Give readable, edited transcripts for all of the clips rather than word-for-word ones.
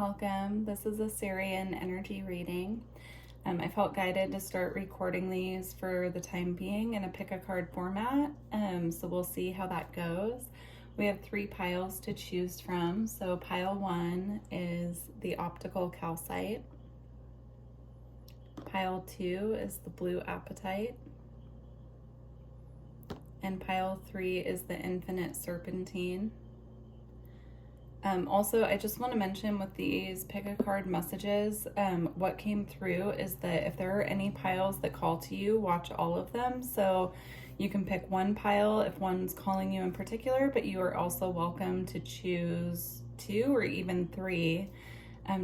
welcome. This is a Sirian energy reading. I felt guided to start recording these for the time being in a pick a card format, so we'll see how that goes. We have 3 piles to choose from. So pile 1 is the optical calcite. Pile 2 is the blue apatite. And pile 3 is the infinite serpentine. Also, I just want to mention with these pick a card messages, what came through is that if there are any piles that call to you, watch all of them. So you can pick one pile if one's calling you in particular, but you are also welcome to choose 2 or even 3,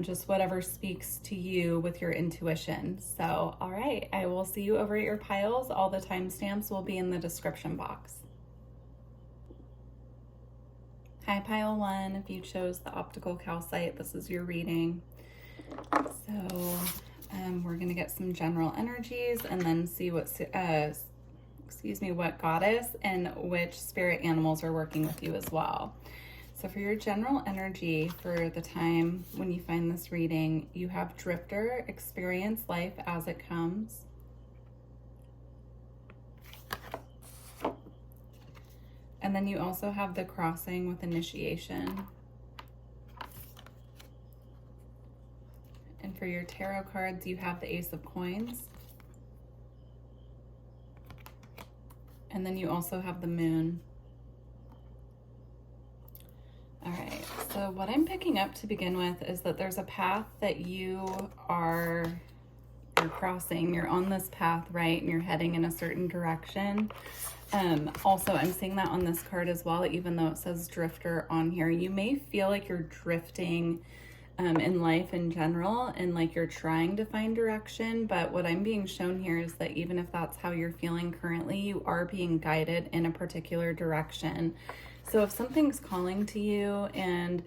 just whatever speaks to you with your intuition. So, all right, I will see you over at your piles. All the timestamps will be in the description box. Hi, pile 1. If you chose the optical calcite, this is your reading. So we're going to get some general energies and then see what, what goddess and which spirit animals are working with you as well. So for your general energy for the time when you find this reading, you have Drifter, experience life as it comes. And then you also have the Crossing with initiation. And for your tarot cards, you have the Ace of Coins. And then you also have the Moon. All right, so what I'm picking up to begin with is that there's a path that you're crossing. You're on this path, right? And you're heading in a certain direction. Also, I'm seeing that on this card as well, even though it says Drifter on here. You may feel like you're drifting in life in general and like you're trying to find direction, but what I'm being shown here is that even if that's how you're feeling currently, you are being guided in a particular direction. So if something's calling to you and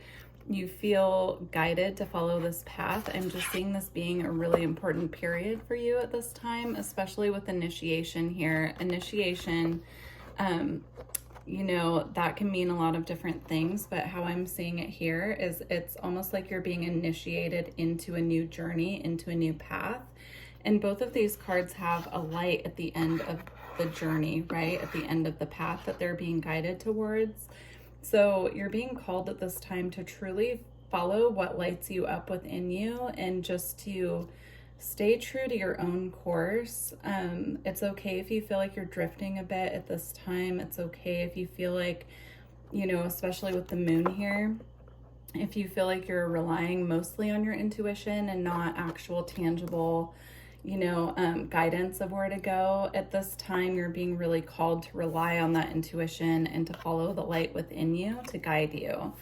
you feel guided to follow this path, I'm just seeing this being a really important period for you at this time, especially with initiation here. Initiation, you know, that can mean a lot of different things, but how I'm seeing it here is it's almost like you're being initiated into a new journey, into a new path. And both of these cards have a light at the end of the journey, right? At the end of the path that they're being guided towards. So you're being called at this time to truly follow what lights you up within you and just to stay true to your own course. It's okay if you feel like you're drifting a bit at this time. It's okay if you feel like, you know, especially with the Moon here, if you feel like you're relying mostly on your intuition and not actual tangible, you know, guidance of where to go. At this time, you're being really called to rely on that intuition and to follow the light within you to guide you.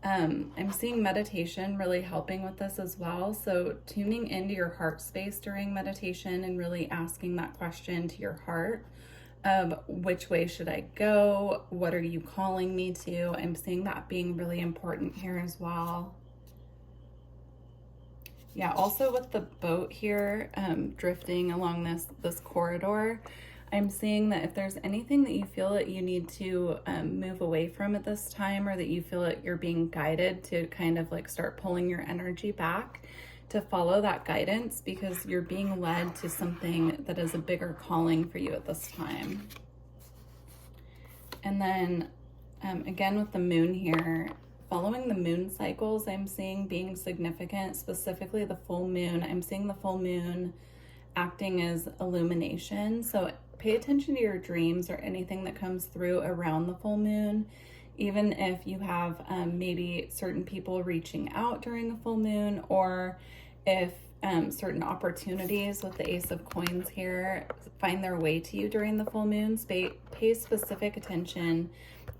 I'm seeing meditation really helping with this as well. So tuning into your heart space during meditation and really asking that question to your heart of which way should I go? What are you calling me to? I'm seeing that being really important here as well. Yeah, also with the boat here, drifting along this corridor, I'm seeing that if there's anything that you feel that you need to move away from at this time, or that you feel that you're being guided to kind of like start pulling your energy back, to follow that guidance because you're being led to something that is a bigger calling for you at this time. And then again with the Moon here, following the moon cycles, I'm seeing being significant, specifically the full moon. I'm seeing the full moon acting as illumination. So pay attention to your dreams or anything that comes through around the full moon. Even if you have maybe certain people reaching out during the full moon, or if certain opportunities with the Ace of Coins here find their way to you during the full moon, pay specific attention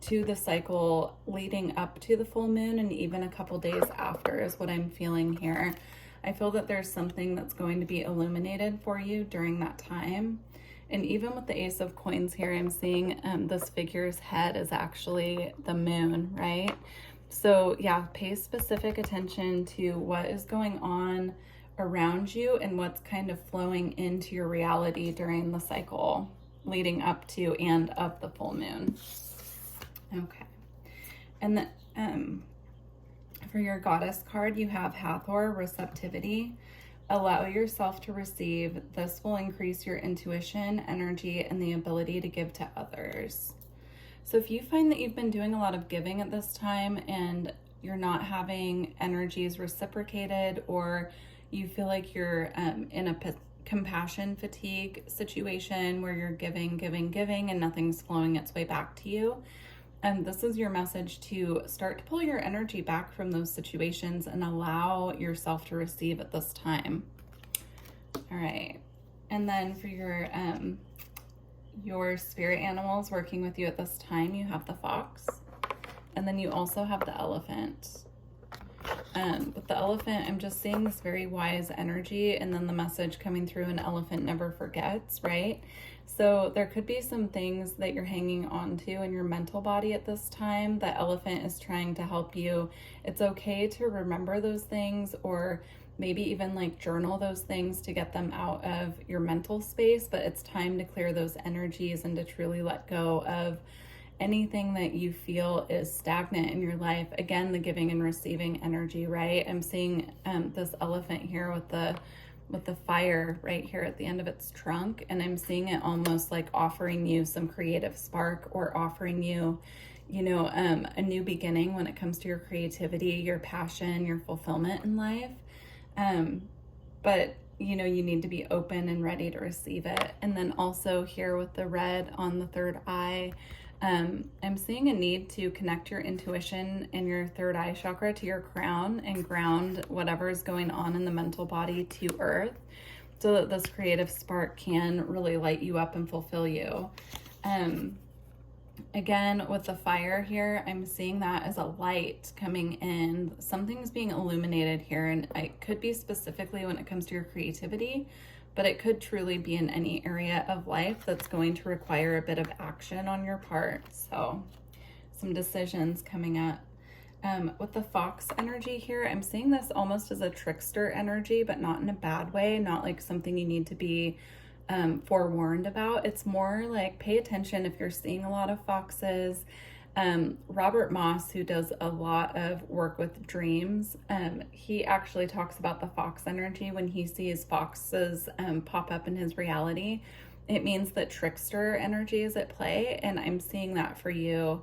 to the cycle leading up to the full moon and even a couple days after is what I'm feeling here. I feel that there's something that's going to be illuminated for you during that time. And even with the Ace of Coins here, I'm seeing this figure's head is actually the moon, right? So yeah, pay specific attention to what is going on around you and what's kind of flowing into your reality during the cycle leading up to and of the full moon. Okay. And then For your goddess card, you have Hathor, receptivity. Allow yourself to receive. This will increase your intuition, energy, and the ability to give to others. So if you find that you've been doing a lot of giving at this time and you're not having energies reciprocated, or you feel like you're in a compassion fatigue situation where you're giving, and nothing's flowing its way back to you, this is your message to start to pull your energy back from those situations and allow yourself to receive at this time. All right. And then for your spirit animals working with you at this time, you have the fox, and then you also have the elephant. With the elephant, I'm just seeing this very wise energy, and then the message coming through, an elephant never forgets, right? So there could be some things that you're hanging on to in your mental body at this time. The elephant is trying to help you. It's okay to remember those things, or maybe even like journal those things to get them out of your mental space, but it's time to clear those energies and to truly let go of anything that you feel is stagnant in your life. Again, the giving and receiving energy, right? I'm seeing this elephant here with the fire right here at the end of its trunk, and I'm seeing it almost like offering you some creative spark, or offering you, a new beginning when it comes to your creativity, your passion, your fulfillment in life. But you need to be open and ready to receive it. And then also here with the red on the third eye, I'm seeing a need to connect your intuition and your third eye chakra to your crown and ground whatever is going on in the mental body to earth, so that this creative spark can really light you up and fulfill you. Again, with the fire here, I'm seeing that as a light coming in. Something's being illuminated here, and it could be specifically when it comes to your creativity, but it could truly be in any area of life that's going to require a bit of action on your part. So some decisions coming up. With the fox energy here, I'm seeing this almost as a trickster energy, but not in a bad way, not like something you need to be forewarned about. It's more like, pay attention if you're seeing a lot of foxes. Robert Moss, who does a lot of work with dreams, he actually talks about the fox energy. When he sees foxes pop up in his reality, it means that trickster energy is at play, and I'm seeing that for you.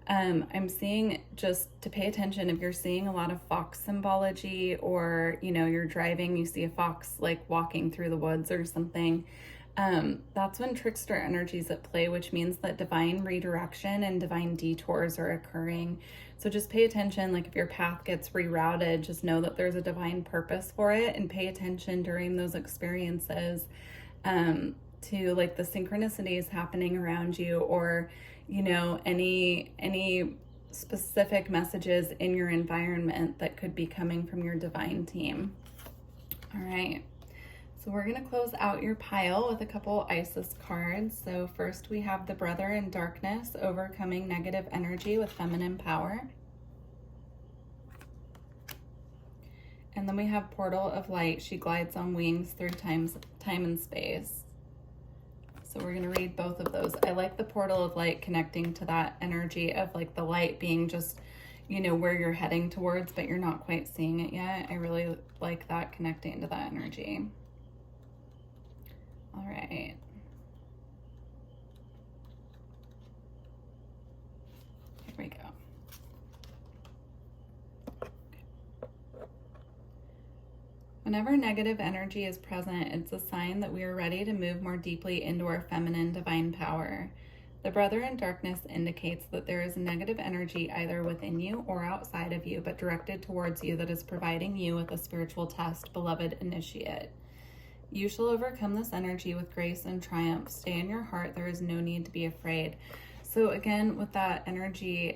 I'm seeing just to pay attention if you're seeing a lot of fox symbology, or you're driving, you see a fox like walking through the woods or something. That's when trickster energy is at play, which means that divine redirection and divine detours are occurring. So just pay attention, like if your path gets rerouted, just know that there's a divine purpose for it, and pay attention during those experiences to like the synchronicities happening around you, or any specific messages in your environment that could be coming from your divine team. All right. So we're going to close out your pile with a couple Isis cards. So first we have the Brother in Darkness, overcoming negative energy with feminine power. And then we have Portal of Light. She glides on wings through time and space. So we're going to read both of those. I like the Portal of Light connecting to that energy of like the light being just, where you're heading towards, but you're not quite seeing it yet. I really like that connecting to that energy. All right. Here we go. Whenever negative energy is present, it's a sign that we are ready to move more deeply into our feminine divine power. The Brother in Darkness indicates that there is negative energy either within you or outside of you, but directed towards you, that is providing you with a spiritual test, beloved initiate. You shall overcome this energy with grace and triumph. Stay in your heart. There is no need to be afraid. So again, with that energy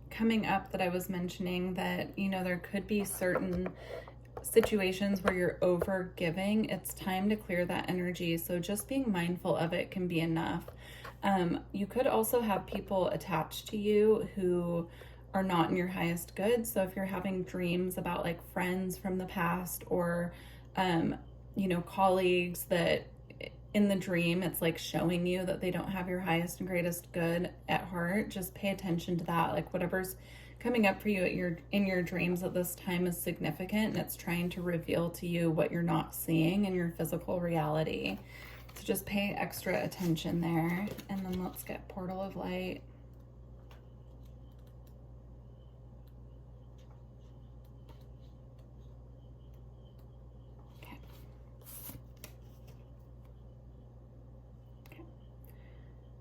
coming up that I was mentioning, that, there could be certain situations where you're over giving. It's time to clear that energy. So just being mindful of it can be enough. You could also have people attached to you who are not in your highest good. So if you're having dreams about like friends from the past, or colleagues that in the dream, it's like showing you that they don't have your highest and greatest good at heart, just pay attention to that. Like whatever's coming up for you in your dreams at this time is significant, and it's trying to reveal to you what you're not seeing in your physical reality. So just pay extra attention there. And then let's get Portal of Light.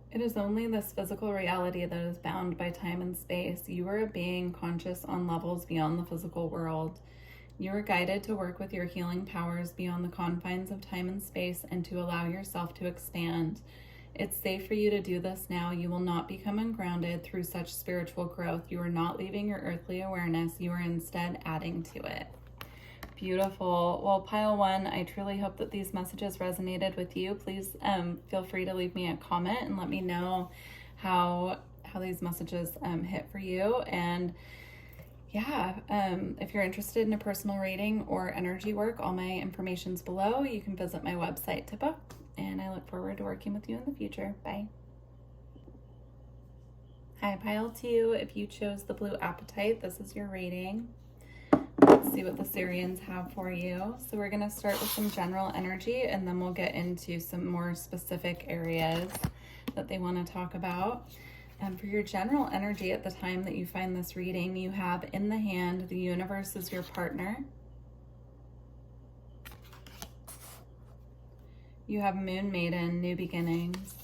It is only this physical reality that is bound by time and space. You are a being conscious on levels beyond the physical world. You are guided to work with your healing powers beyond the confines of time and space and to allow yourself to expand. It's safe for you to do this now. You will not become ungrounded through such spiritual growth. You are not leaving your earthly awareness. You are instead adding to it. Beautiful. Well, pile one, I truly hope that these messages resonated with you. Please feel free to leave me a comment and let me know how these messages hit for you. And yeah, if you're interested in a personal reading or energy work, all my information's below. You can visit my website to book, and I look forward to working with you in the future. Bye. Hi, pile two. If you chose the blue apatite, this is your reading. Let's see what the Sirians have for you. So we're going to start with some general energy, and then we'll get into some more specific areas that they want to talk about. And for your general energy at the time that you find this reading, you have in the hand, the universe is your partner. You have Moon Maiden, new beginnings.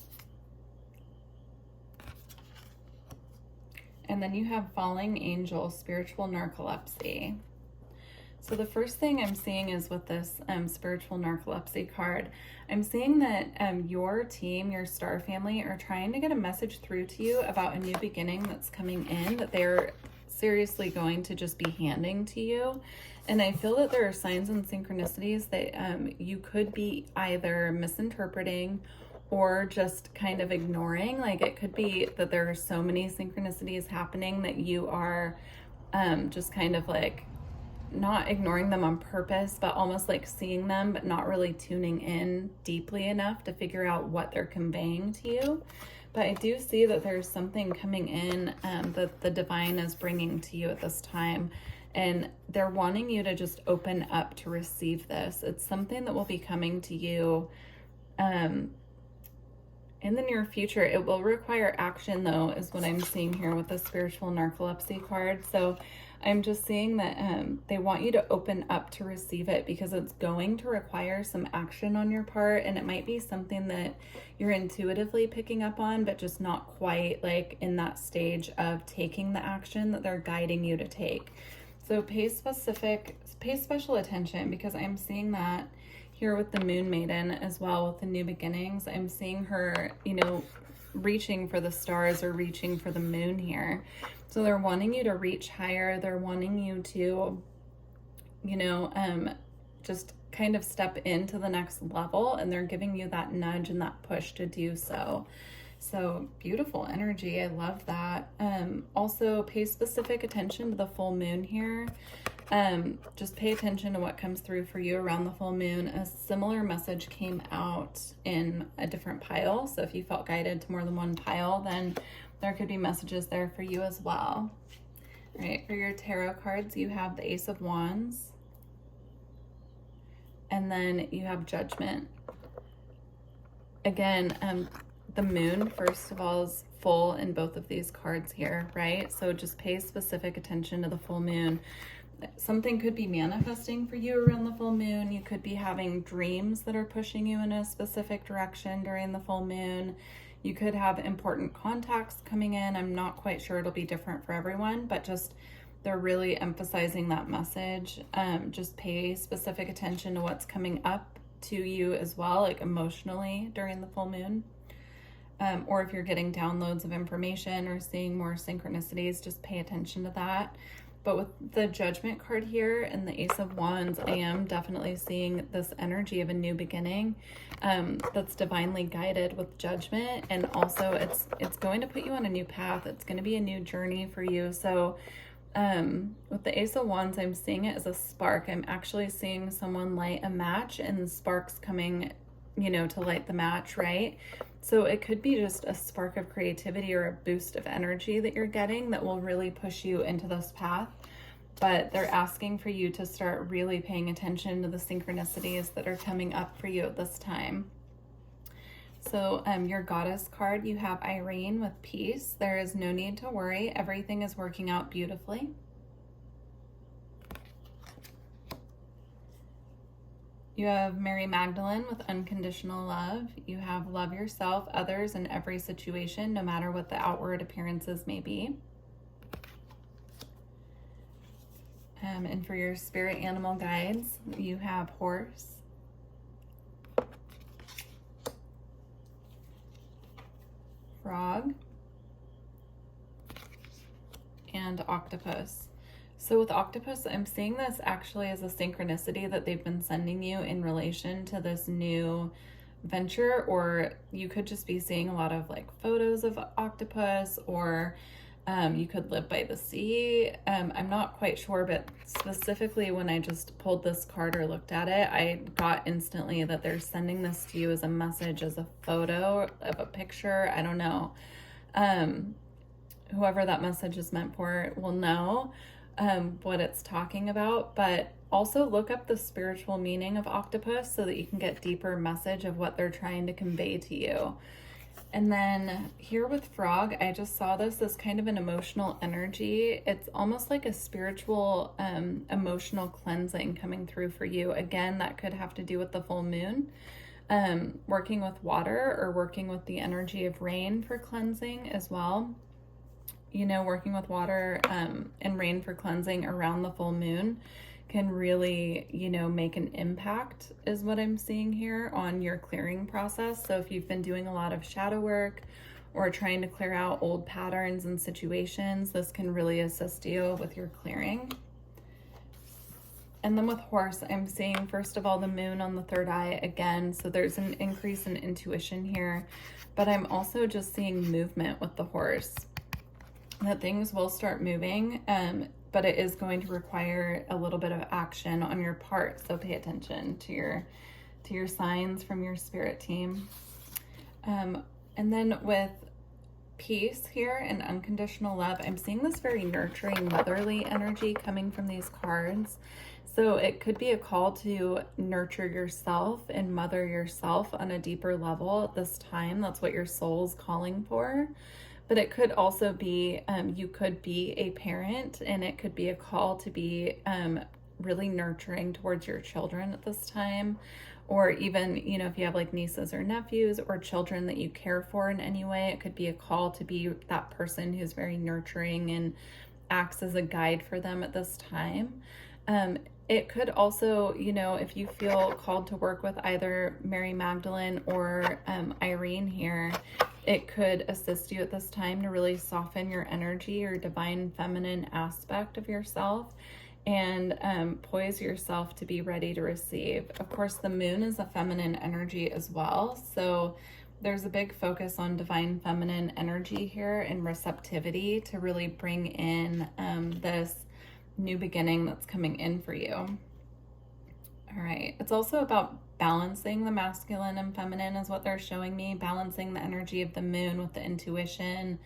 And then you have Falling Angel, spiritual narcolepsy. So the first thing I'm seeing is with this spiritual narcolepsy card, I'm seeing that your team, your star family, are trying to get a message through to you about a new beginning that's coming in, that they're seriously going to just be handing to you. And I feel that there are signs and synchronicities that you could be either misinterpreting or just kind of ignoring. Like, it could be that there are so many synchronicities happening that you are just kind of like not ignoring them on purpose, but almost like seeing them, but not really tuning in deeply enough to figure out what they're conveying to you. But I do see that there's something coming in that the divine is bringing to you at this time. And they're wanting you to just open up to receive this. It's something that will be coming to you in the near future. It will require action, though, is what I'm seeing here with the spiritual narcolepsy card. So I'm just seeing that they want you to open up to receive it, because it's going to require some action on your part. And it might be something that you're intuitively picking up on, but just not quite like in that stage of taking the action that they're guiding you to take. So pay special attention, because I'm seeing that here with the Moon Maiden as well, with the new beginnings. I'm seeing her, you know, reaching for the stars or reaching for the moon here. So they're wanting you to reach higher. They're wanting you to, you know, just kind of step into the next level, and they're giving you that nudge and that push to do so. So beautiful energy. I love that. Also pay specific attention to the full moon here. Just pay attention to what comes through for you around the full moon. A similar message came out in a different pile. So if you felt guided to more than one pile, then there could be messages there for you as well. All right, for your tarot cards, you have the Ace of Wands, and then you have Judgment. Again, the moon, first of all, is full in both of these cards here, right? So just pay specific attention to the full moon. Something could be manifesting for you around the full moon. You could be having dreams that are pushing you in a specific direction during the full moon. You could have important contacts coming in. I'm not quite sure, it'll be different for everyone, but just they're really emphasizing that message. Just pay specific attention to what's coming up to you as well, like emotionally during the full moon. Or if you're getting downloads of information or seeing more synchronicities, just pay attention to that. But with the Judgment card here and the Ace of Wands, I am definitely seeing this energy of a new beginning that's divinely guided with Judgment. And also it's going to put you on a new path. It's going to be a new journey for you. So with the Ace of Wands, I'm seeing it as a spark. I'm actually seeing someone light a match and sparks coming you know, to light the match, right? So it could be just a spark of creativity or a boost of energy that you're getting that will really push you into this path. But they're asking for you to start really paying attention to the synchronicities that are coming up for you at this time. So your goddess card, you have Irene with peace. There is no need to worry. Everything is working out beautifully. You have Mary Magdalene with unconditional love. You have love yourself, others, in every situation, no matter what the outward appearances may be. And for your spirit animal guides, you have horse, frog, and octopus. So with octopus, I'm seeing this actually as a synchronicity that they've been sending you in relation to this new venture, or you could just be seeing a lot of like photos of octopus, or you could live by the sea. I'm not quite sure, but specifically when I just pulled this card or looked at it, I got instantly that they're sending this to you as a message, as a photo of a picture. I don't know. Whoever that message is meant for will know what it's talking about, but also look up the spiritual meaning of octopus so that you can get deeper message of what they're trying to convey to you. And then here with frog, I just saw this as kind of an emotional energy. It's almost like a spiritual, emotional cleansing coming through for you. Again, that could have to do with the full moon, working with water or working with the energy of rain for cleansing as well. You know, working with water and rain for cleansing around the full moon can really, you know, make an impact is what I'm seeing here on your clearing process. So if you've been doing a lot of shadow work or trying to clear out old patterns and situations, this can really assist you with your clearing. And then with horse, I'm seeing, first of all, the moon on the third eye again. So there's an increase in intuition here, but I'm also just seeing movement with the horse, that things will start moving, but it is going to require a little bit of action on your part. So pay attention to your signs from your spirit team. And then with peace here and unconditional love, I'm seeing this very nurturing, motherly energy coming from these cards. So it could be a call to nurture yourself and mother yourself on a deeper level at this time. That's what your soul's calling for. But it could also be, you could be a parent, and it could be a call to be really nurturing towards your children at this time. Or even, you know, if you have like nieces or nephews or children that you care for in any way, it could be a call to be that person who's very nurturing and acts as a guide for them at this time. It could also, you know, if you feel called to work with either Mary Magdalene or Irene here, it could assist you at this time to really soften your energy or divine feminine aspect of yourself and poise yourself to be ready to receive. Of course, the moon is a feminine energy as well. So there's a big focus on divine feminine energy here and receptivity to really bring in this new beginning that's coming in for you. All right. It's also about balancing the masculine and feminine is what they're showing me, balancing the energy of the moon with the intuition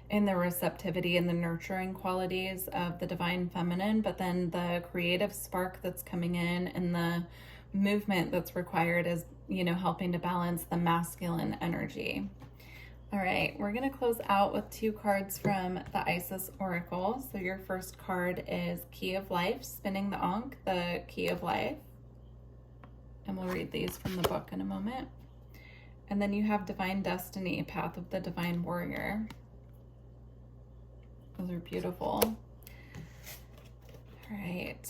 and the receptivity and the nurturing qualities of the divine feminine, but then the creative spark that's coming in and the movement that's required is, you know, helping to balance the masculine energy. All right, we're going to close out with 2 cards from the Isis Oracle. So your first card is Key of Life, spinning the Ankh, the Key of Life. And we'll read these from the book in a moment. And then you have Divine Destiny, Path of the Divine Warrior. Those are beautiful. All right.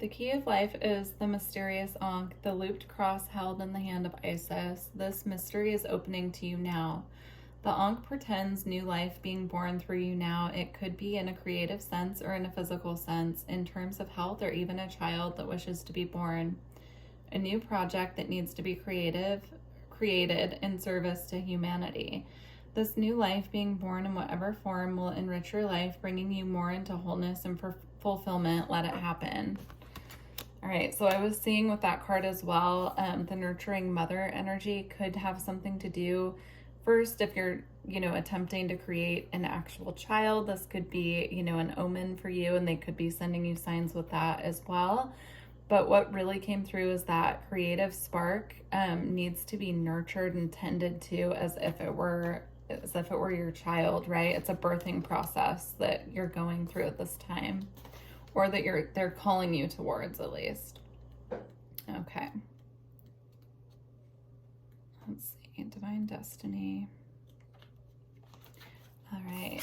The Key of Life is the mysterious Ankh, the looped cross held in the hand of Isis. This mystery is opening to you now. The Ankh pretends new life being born through you now. It could be in a creative sense or in a physical sense, in terms of health or even a child that wishes to be born. A new project that needs to be created created in service to humanity. This new life being born in whatever form will enrich your life, bringing you more into wholeness and fulfillment. Let it happen. All right, so I was seeing with that card as well, the nurturing mother energy could have something to do. First, if you're, attempting to create an actual child, this could be, an omen for you, and they could be sending you signs with that as well. But what really came through is that creative spark needs to be nurtured and tended to as if it were your child, right? It's a birthing process that you're going through at this time, or that they're calling you towards, at least. Okay. Let's see, divine destiny. All right.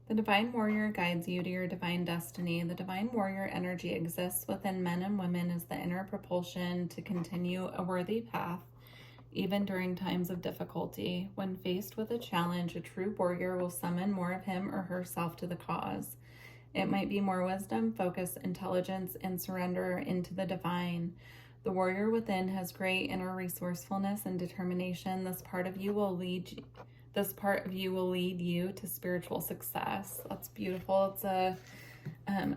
The divine warrior guides you to your divine destiny. The divine warrior energy exists within men and women as the inner propulsion to continue a worthy path, even during times of difficulty. When faced with a challenge, a true warrior will summon more of him or herself to the cause. It might be more wisdom, focus, intelligence, and surrender into the divine. The warrior within has great inner resourcefulness and determination. This part of you will lead you to spiritual success. That's beautiful. It's a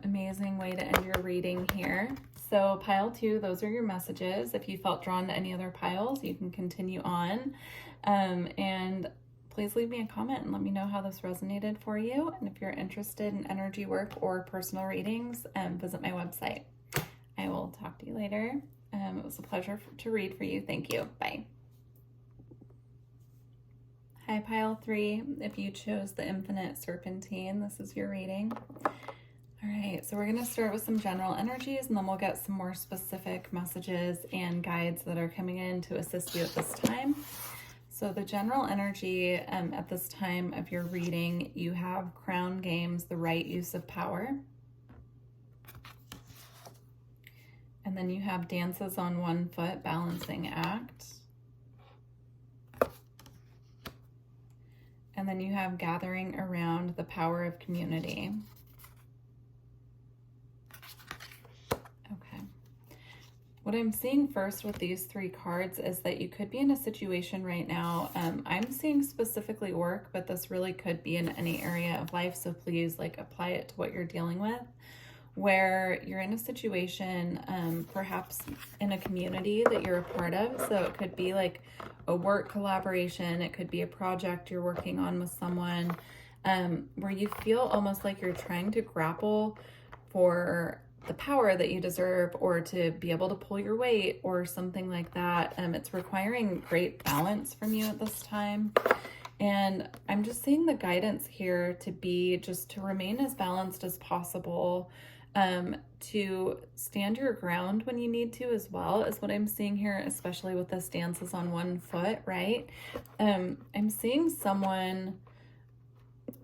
amazing way to end your reading here. So pile 2, those are your messages. If you felt drawn to any other piles, you can continue on. And please leave me a comment and let me know how this resonated for you. And if you're interested in energy work or personal readings, visit my website. I will talk to you later. It was a pleasure to read for you. Thank you. Bye. Hi, pile 3. If you chose the Infinite Serpentine, this is your reading. All right, so we're going to start with some general energies, and then we'll get some more specific messages and guides that are coming in to assist you at this time. So the general energy at this time of your reading, you have Crown Games, the right use of power. And then you have Dances on One Foot, Balancing Act. And then you have Gathering Around, the Power of Community. Okay. What I'm seeing first with these 3 cards is that you could be in a situation right now. I'm seeing specifically work, but this really could be in any area of life. So please apply it to what you're dealing with, where you're in a situation, perhaps in a community that you're a part of. So it could be like a work collaboration. It could be a project you're working on with someone, where you feel almost like you're trying to grapple for the power that you deserve, or to be able to pull your weight or something like that. It's requiring great balance from you at this time. And I'm just seeing the guidance here to be just to remain as balanced as possible, to stand your ground when you need to as well, is what I'm seeing here, especially with this Dances on One Foot, right? I'm seeing someone,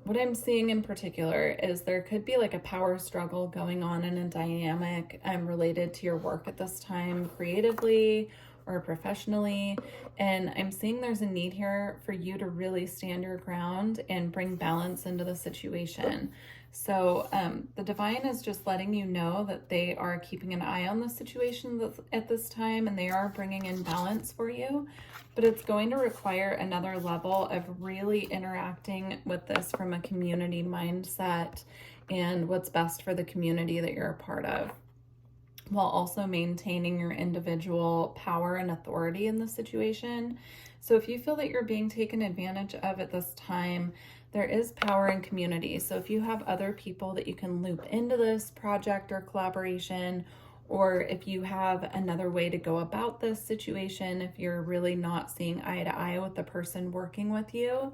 what I'm seeing in particular is there could be like a power struggle going on in a dynamic related to your work at this time, creatively or professionally. And I'm seeing there's a need here for you to really stand your ground and bring balance into the situation. So the divine is just letting you know that they are keeping an eye on the situation at this time, and they are bringing in balance for you. But it's going to require another level of really interacting with this from a community mindset and what's best for the community that you're a part of, while also maintaining your individual power and authority in the situation. So if you feel that you're being taken advantage of at this time, there is power in community. So if you have other people that you can loop into this project or collaboration, or if you have another way to go about this situation, if you're really not seeing eye to eye with the person working with you,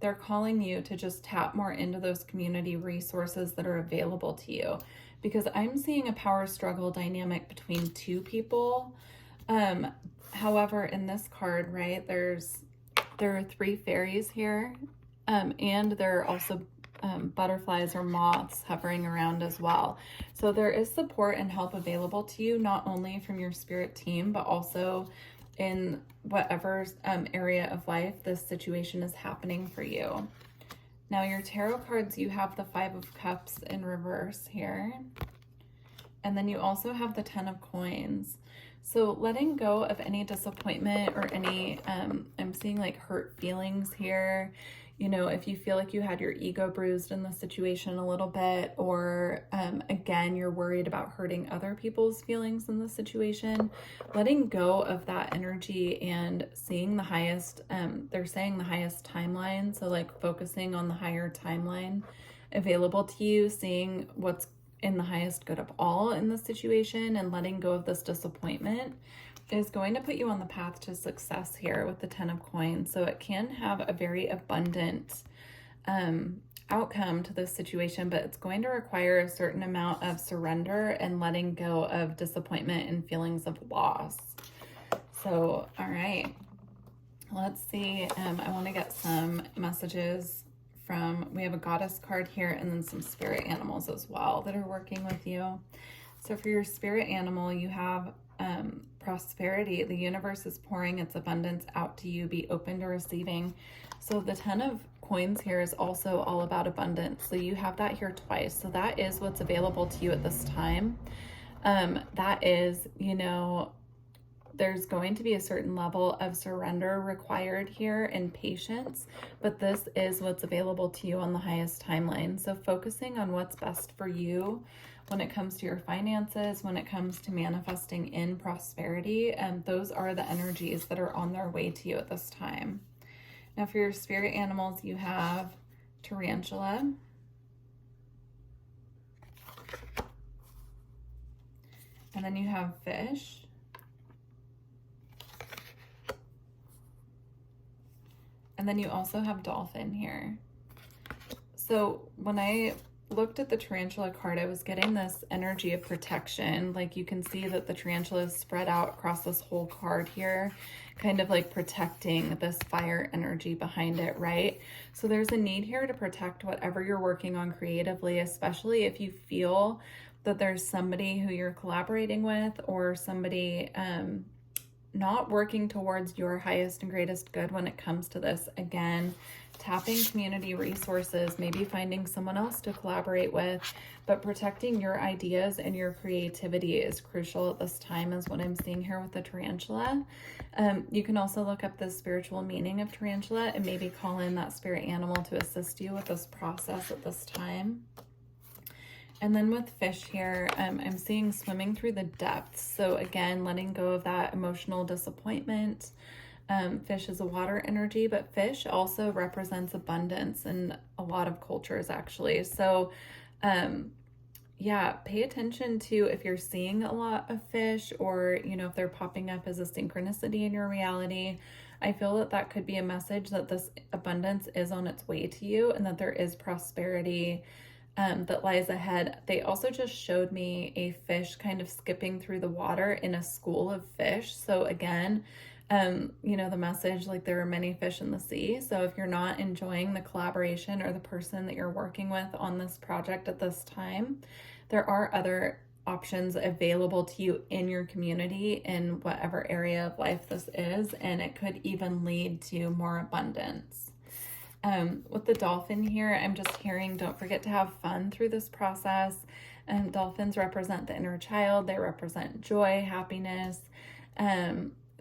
they're calling you to just tap more into those community resources that are available to you. Because I'm seeing a power struggle dynamic between 2 people. However, in this card, right, there are 3 fairies here, and there are also butterflies or moths hovering around as well. So there is support and help available to you, not only from your spirit team, but also in whatever area of life this situation is happening for you. Now your tarot cards, you have the 5 of Cups in reverse here. And then you also have the 10 of Coins. So letting go of any disappointment or any, I'm seeing like hurt feelings here. You know, if you feel like you had your ego bruised in the situation a little bit, or again, you're worried about hurting other people's feelings in the situation, letting go of that energy and seeing the highest, they're saying the highest timeline. So like focusing on the higher timeline available to you, seeing what's in the highest good of all in the situation, and letting go of this disappointment is going to put you on the path to success here with the 10 of coins. So it can have a very abundant outcome to this situation, but it's going to require a certain amount of surrender and letting go of disappointment and feelings of loss. So, all right, let's see. I want to get some messages from, we have a goddess card here and then some spirit animals as well that are working with you. So for your spirit animal, you have prosperity. The universe is pouring its abundance out to you. Be open to receiving. So the 10 of coins here is also all about abundance. So you have that here twice. So that is what's available to you at this time. That is, you know, there's going to be a certain level of surrender required here and patience, but this is what's available to you on the highest timeline. So focusing on what's best for you when it comes to your finances, when it comes to manifesting in prosperity, and those are the energies that are on their way to you at this time. Now for your spirit animals, you have tarantula, and then you have fish, and then you also have dolphin here. So when I looked at the tarantula card, I was getting this energy of protection. Like you can see that the tarantula is spread out across this whole card here, kind of like protecting this fire energy behind it, right? So there's a need here to protect whatever you're working on creatively, especially if you feel that there's somebody who you're collaborating with or somebody not working towards your highest and greatest good when it comes to this. Again, tapping community resources, maybe finding someone else to collaborate with, but protecting your ideas and your creativity is crucial at this time, is what I'm seeing here with the tarantula. You can also look up the spiritual meaning of tarantula and maybe call in that spirit animal to assist you with this process at this time. And then with fish here, I'm seeing swimming through the depths. So again, letting go of that emotional disappointment. Fish is a water energy, but fish also represents abundance in a lot of cultures actually. So yeah, pay attention to if you're seeing a lot of fish, or, you know, if they're popping up as a synchronicity in your reality. I feel that that could be a message that this abundance is on its way to you and that there is prosperity that lies ahead. They also just showed me a fish kind of skipping through the water in a school of fish. So again, you know, the message, like there are many fish in the sea. So if you're not enjoying the collaboration or the person that you're working with on this project at this time, there are other options available to you in your community in whatever area of life this is, and it could even lead to more abundance. With the dolphin here, I'm just hearing, don't forget to have fun through this process. Dolphins represent the inner child. They represent joy, happiness.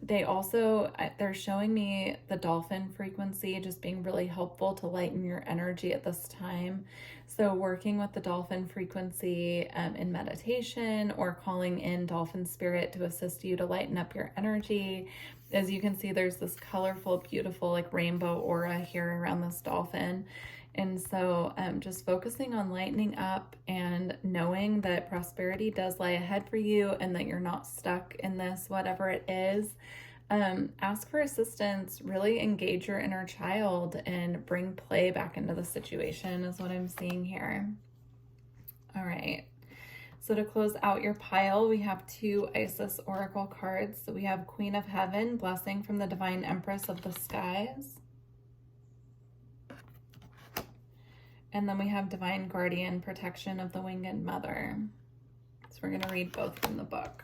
They also, they're showing me the dolphin frequency just being really helpful to lighten your energy at this time. So working with the dolphin frequency in meditation, or calling in dolphin spirit to assist you to lighten up your energy. As you can see, there's this colorful, beautiful, like rainbow aura here around this dolphin. And so just focusing on lightening up and knowing that prosperity does lie ahead for you and that you're not stuck in this, whatever it is. Ask for assistance, really engage your inner child and bring play back into the situation is what I'm seeing here. All right. So to close out your pile, we have 2 Isis Oracle cards. So we have Queen of Heaven, blessing from the Divine Empress of the Skies. And then we have Divine Guardian, protection of the Winged Mother. So we're going to read both from the book.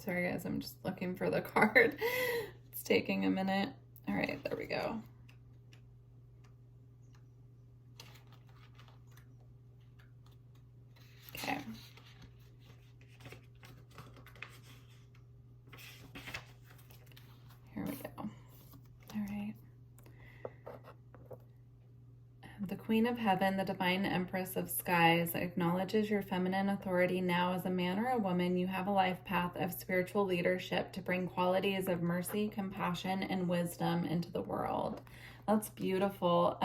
Sorry guys, I'm just looking for the card. It's taking a minute. All right, there we go. Okay. Here we go. All right. The Queen of Heaven, the Divine Empress of Skies, acknowledges your feminine authority now. As a man or a woman, you have a life path of spiritual leadership to bring qualities of mercy, compassion, and wisdom into the world. That's beautiful.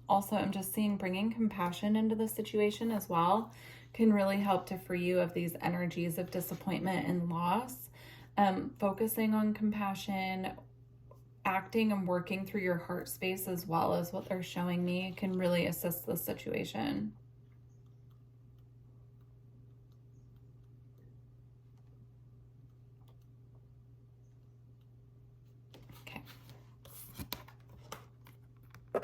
Also, I'm just seeing bringing compassion into the situation as well can really help to free you of these energies of disappointment and loss. Focusing on compassion, acting and working through your heart space as well as what they're showing me can really assist the situation. Okay. All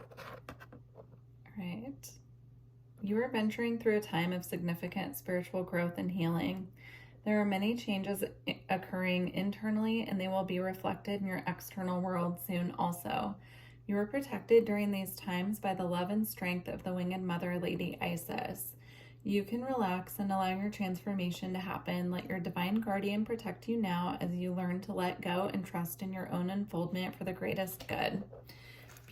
right. You are venturing through a time of significant spiritual growth and healing. There are many changes occurring internally, and they will be reflected in your external world soon also. You are protected during these times by the love and strength of the winged mother, Lady Isis. You can relax and allow your transformation to happen. Let your divine guardian protect you now as you learn to let go and trust in your own unfoldment for the greatest good.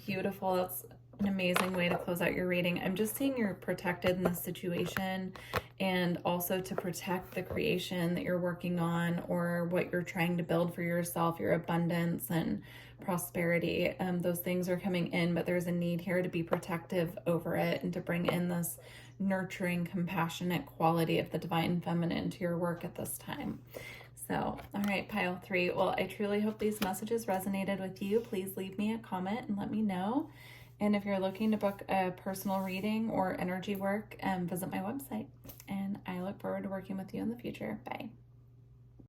Beautiful. That's an amazing way to close out your reading. I'm just seeing you're protected in this situation, and also to protect the creation that you're working on or what you're trying to build for yourself, your abundance and prosperity. Those things are coming in, but there's a need here to be protective over it and to bring in this nurturing, compassionate quality of the divine feminine to your work at this time. So, all right, pile 3. Well, I truly hope these messages resonated with you. Please leave me a comment and let me know. And if you're looking to book a personal reading or energy work, visit my website. And I look forward to working with you in the future. Bye.